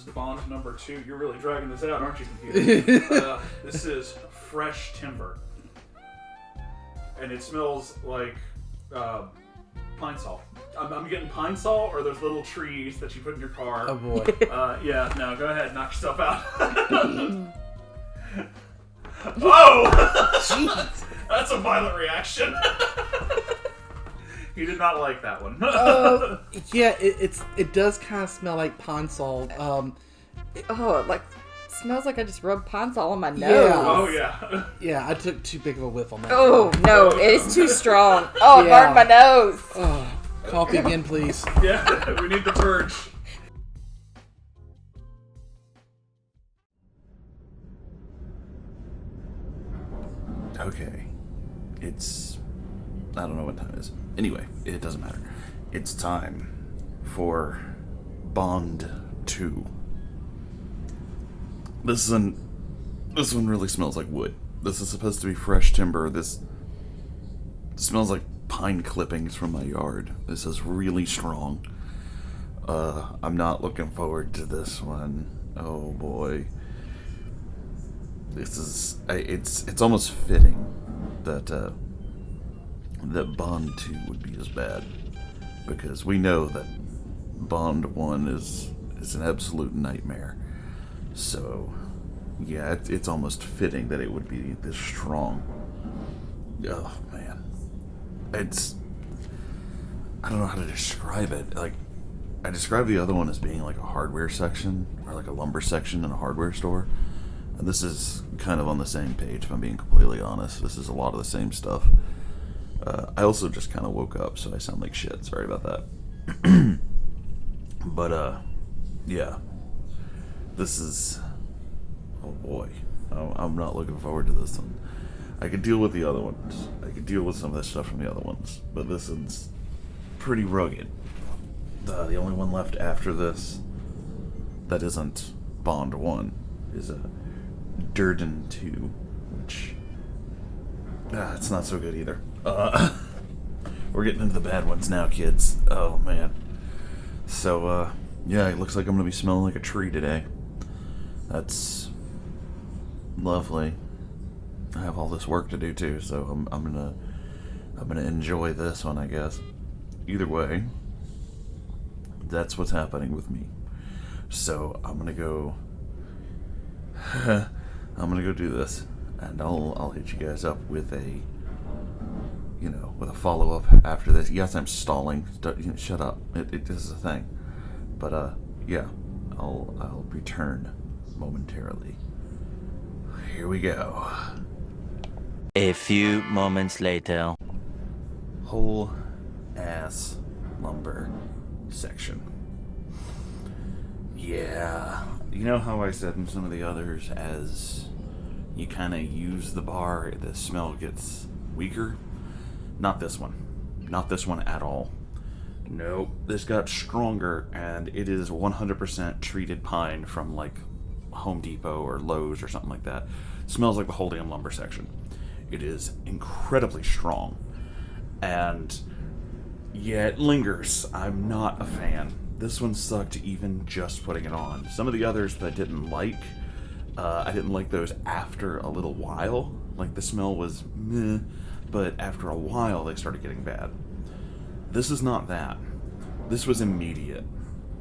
is Bond number 2. You're really dragging this out, aren't you, computer? This is fresh timber. And it smells like pine sol. I'm getting pine sol or those little trees that you put in your car. Oh boy. Yeah, no, go ahead, knock yourself out. Oh! Jeez. That's a violent reaction. He did not like that one. Yeah, it does kind of smell like pine sol. It like smells like I just rubbed pine sol on my nose. Yeah. Oh, yeah. Yeah, I took too big of a whiff on that. Oh, no, it is too strong. Oh, it burned my nose. Oh, coffee again, please. Yeah, we need the purge. Okay. I don't know what time it is. Anyway, it doesn't matter. It's time for Bond 2. This one really smells like wood. This is supposed to be fresh timber. This smells like pine clippings from my yard. This is really strong. I'm not looking forward to this one. Oh boy. It's almost fitting that Bond 2 would be as bad, because we know that Bond 1 is an absolute nightmare. So yeah, it's almost fitting that it would be this strong. Oh man, I don't know how to describe it. Like, I describe the other one as being like a hardware section or like a lumber section in a hardware store. And this is kind of on the same page, if I'm being completely honest. This is a lot of the same stuff. I also just kind of woke up, so I sound like shit. Sorry about that. But, yeah. This is... Oh, boy. I'm not looking forward to this one. I could deal with the other ones. I could deal with some of the stuff from the other ones. But this one's pretty rugged. The only one left after this that isn't Bond 1 is a Durden 2, which it's not so good either. We're getting into the bad ones now, kids. Oh man. So yeah, it looks like I'm gonna be smelling like a tree today. That's lovely. I have all this work to do too, so I'm gonna enjoy this one, I guess. Either way, that's what's happening with me. So I'm gonna go do this, and I'll hit you guys up with a follow-up after this. Yes, I'm stalling. Shut up. This is a thing. But yeah, I'll return momentarily. Here we go. A few moments later. Whole ass lumber section. Yeah. You know how I said in some of the others, as you kind of use the bar, the smell gets weaker? Not this one. Not this one at all. Nope. This got stronger, and it is 100% treated pine from like Home Depot or Lowe's or something like that. It smells like the whole damn lumber section. It is incredibly strong. And yeah, it lingers. I'm not a fan. This one sucked even just putting it on. Some of the others that I didn't like those after a little while. Like, the smell was meh, but after a while they started getting bad. This is not that. This was immediate.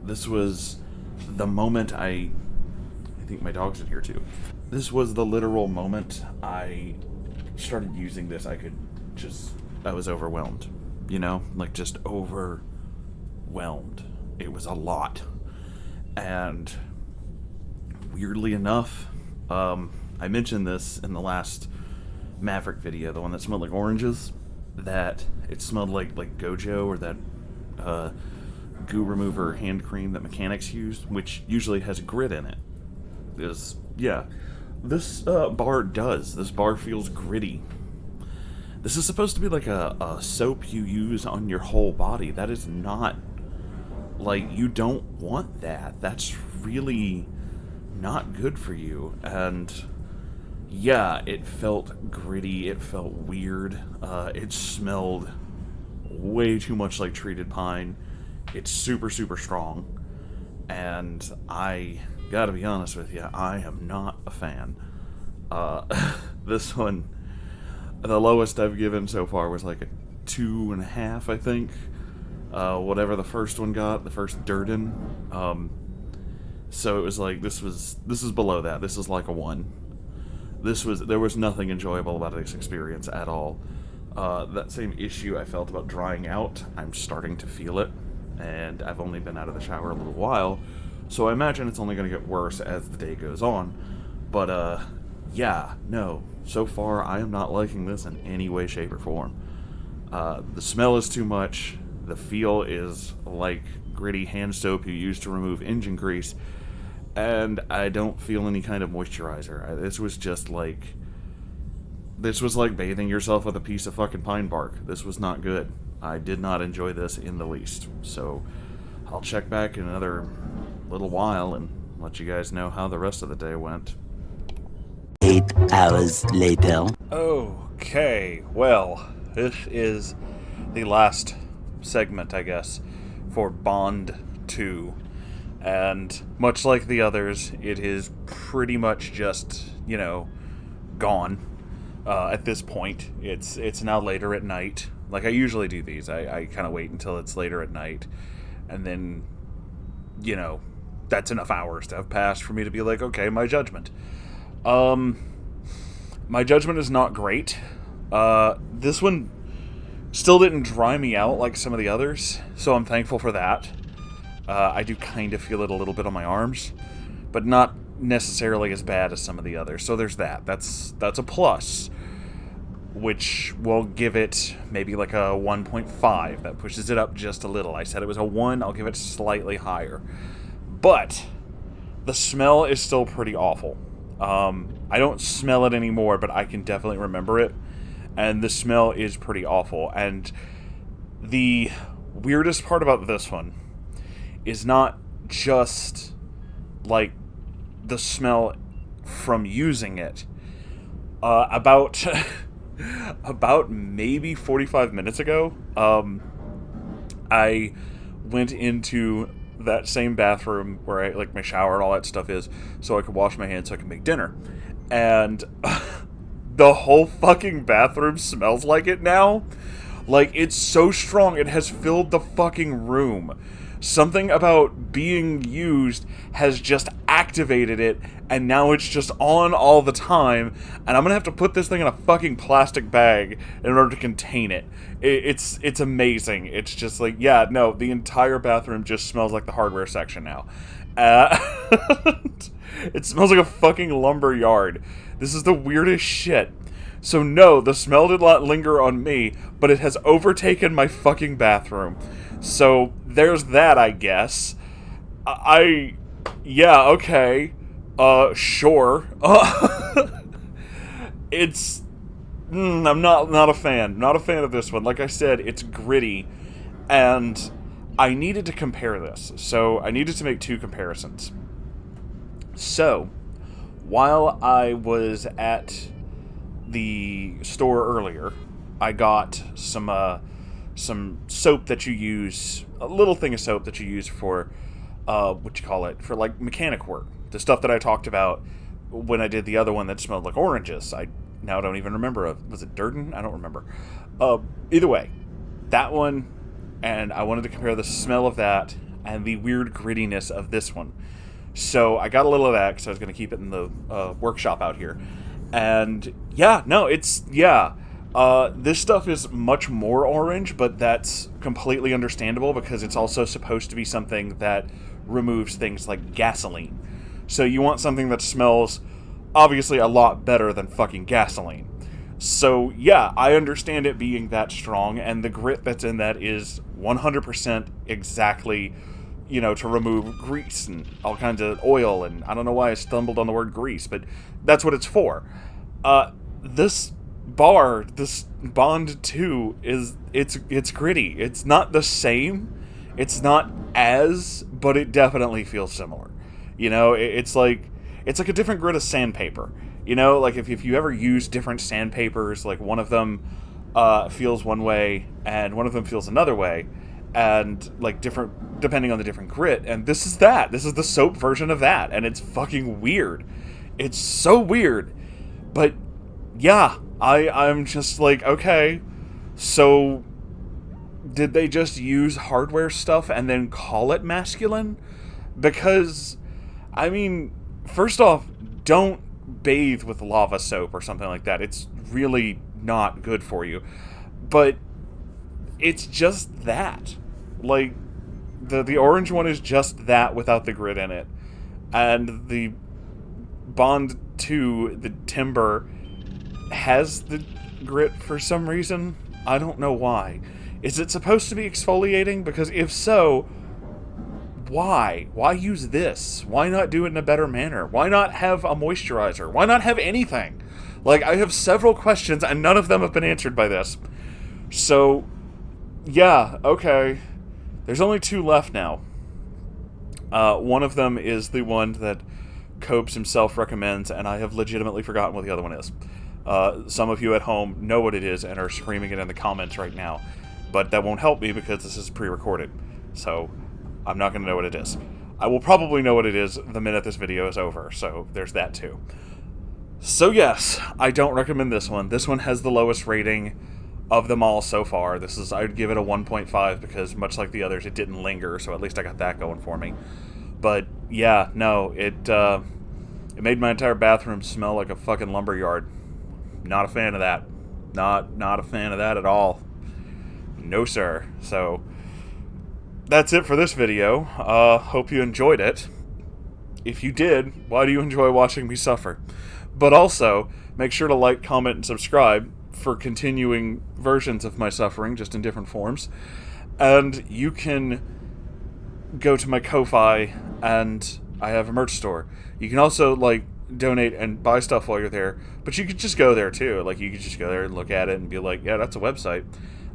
This was the moment I think my dog's in here too. This was the literal moment I started using this. I was overwhelmed. You know? Like, just overwhelmed. It was a lot. And weirdly enough, I mentioned this in the last Maverick video, the one that smelled like oranges, that it smelled like Gojo, or that goo remover hand cream that mechanics use, which usually has grit in it. Yeah, this bar does. This bar feels gritty. This is supposed to be like a soap you use on your whole body. That is not, like, you don't want that. That's really not good for you. And yeah, it felt gritty. It felt weird. It smelled way too much like treated pine. It's super, super strong. and I gotta be honest with you, I am not a fan. This one, the lowest I've given so far was like a 2.5, I think. Whatever the first one got, the first Durden. So it was like, this is below that. This is like a 1. There was nothing enjoyable about this experience at all. That same issue I felt about drying out, I'm starting to feel it, and I've only been out of the shower a little while, so I imagine it's only going to get worse as the day goes on. But, yeah, no, so far I am not liking this in any way, shape, or form. The smell is too much, the feel is like gritty hand soap you use to remove engine grease, and I don't feel any kind of moisturizer. This was like bathing yourself with a piece of fucking pine bark. This was not good. I did not enjoy this in the least. So I'll check back in another little while and let you guys know how the rest of the day went. 8 hours later. Okay, well, this is the last segment, I guess, for Bond 2. And much like the others, it is pretty much just, gone. At this point, it's now later at night. Like I usually do these. I kind of wait until it's later at night, and then, that's enough hours to have passed for me to be like, okay, my judgment. My judgment is not great. This one still didn't dry me out like some of the others, so I'm thankful for that. I do kind of feel it a little bit on my arms, but not necessarily as bad as some of the others. So there's that. That's a plus, which will give it maybe like a 1.5. That pushes it up just a little. I said it was a 1. I'll give it slightly higher. But the smell is still pretty awful. I don't smell it anymore, but I can definitely remember it. And the smell is pretty awful. And the weirdest part about this one is not just like the smell from using it. About maybe 45 minutes ago, I went into that same bathroom where I, like, my shower and all that stuff is, so I could wash my hands so I can make dinner. And the whole fucking bathroom smells like it now. Like, it's so strong, it has filled the fucking room. Something about being used has just activated it, and now it's just on all the time, and I'm gonna have to put this thing in a fucking plastic bag in order to contain it. It's amazing. It's just like, yeah, no, the entire bathroom just smells like the hardware section now. It smells like a fucking lumber yard. This is the weirdest shit. So no, the smell did not linger on me, but it has overtaken my fucking bathroom. So there's that, I guess. Yeah, okay. Sure. I'm not a fan. Not a fan of this one. Like I said, it's gritty, and I needed to compare this. So I needed to make 2 comparisons. So, while I was at the store earlier, I got some soap that you use, a little thing of soap that you use for, for like mechanic work. The stuff that I talked about when I did the other one that smelled like oranges. I now don't even remember. Was it Durden? I don't remember. Either way, that one, and I wanted to compare the smell of that and the weird grittiness of this one. So I got a little of that because I was going to keep it in the workshop out here. And yeah, no, this stuff is much more orange, but that's completely understandable because it's also supposed to be something that removes things like gasoline. So you want something that smells obviously a lot better than fucking gasoline. So yeah, I understand it being that strong, and the grit that's in that is 100% exactly, to remove grease and all kinds of oil, and I don't know why I stumbled on the word grease, but that's what it's for. This Bond 2 it's gritty. It's not the same. It's not but it definitely feels similar. It's like a different grit of sandpaper. Like if you ever use different sandpapers, like one of them feels one way and one of them feels another way, and like different depending on the different grit, and this is that. This is the soap version of that, and it's fucking weird. It's so weird. But yeah, I'm just like, okay, so did they just use hardware stuff and then call it masculine? Because, I mean, first off, don't bathe with lava soap or something like that. It's really not good for you. But it's just that. Like, the orange one is just that without the grit in it. And the Bond 2, the Timber, has the grit for some reason. I don't know why. Is it supposed to be exfoliating? Because if so, why? Why use this? Why not do it in a better manner? Why not have a moisturizer? Why not have anything? Like, I have several questions, and none of them have been answered by this. So, yeah, okay. There's only 2 left now. One of them is the one that Copes himself recommends, and I have legitimately forgotten what the other one is. Some of you at home know what it is and are screaming it in the comments right now. But that won't help me because this is pre-recorded. So, I'm not going to know what it is. I will probably know what it is the minute this video is over, so there's that too. So yes, I don't recommend this one. This one has the lowest rating of them all so far. I would give it a 1.5 because much like the others, it didn't linger, so at least I got that going for me. But yeah, no, it made my entire bathroom smell like a fucking lumberyard. Not a fan of that. Not a fan of that at all. No, sir. So, that's it for this video. Hope you enjoyed it. If you did, why do you enjoy watching me suffer? But also, make sure to like, comment, and subscribe for continuing versions of my suffering, just in different forms. And you can go to my Ko-Fi, and I have a merch store. You can also, like, donate and buy stuff while you're there, but you could just go there, too. Like, you could just go there and look at it and be like, yeah, that's a website.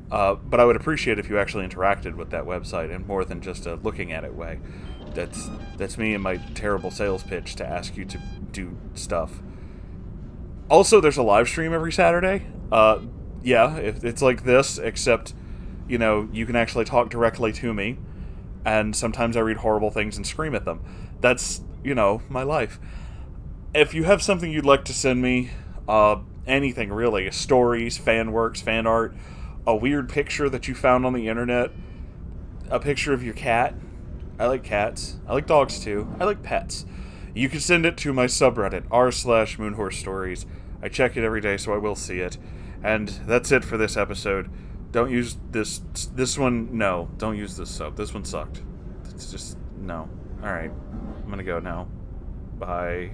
But I would appreciate if you actually interacted with that website in more than just a looking at it way. That's me and my terrible sales pitch to ask you to do stuff. Also, there's a live stream every Saturday. Yeah, it's like this, except, you know, you can actually talk directly to me, and sometimes I read horrible things and scream at them. That's, you know, my life. If you have something you'd like to send me, anything really, stories, fan works, fan art, a weird picture that you found on the internet, a picture of your cat. I like cats. I like dogs too. I like pets. You can send it to my subreddit, r/MoonHorseStories. I check it every day, so I will see it. And that's it for this episode. Don't use this one. No, don't use this sub. This one sucked. It's just, no. Alright. I'm gonna go now. Bye.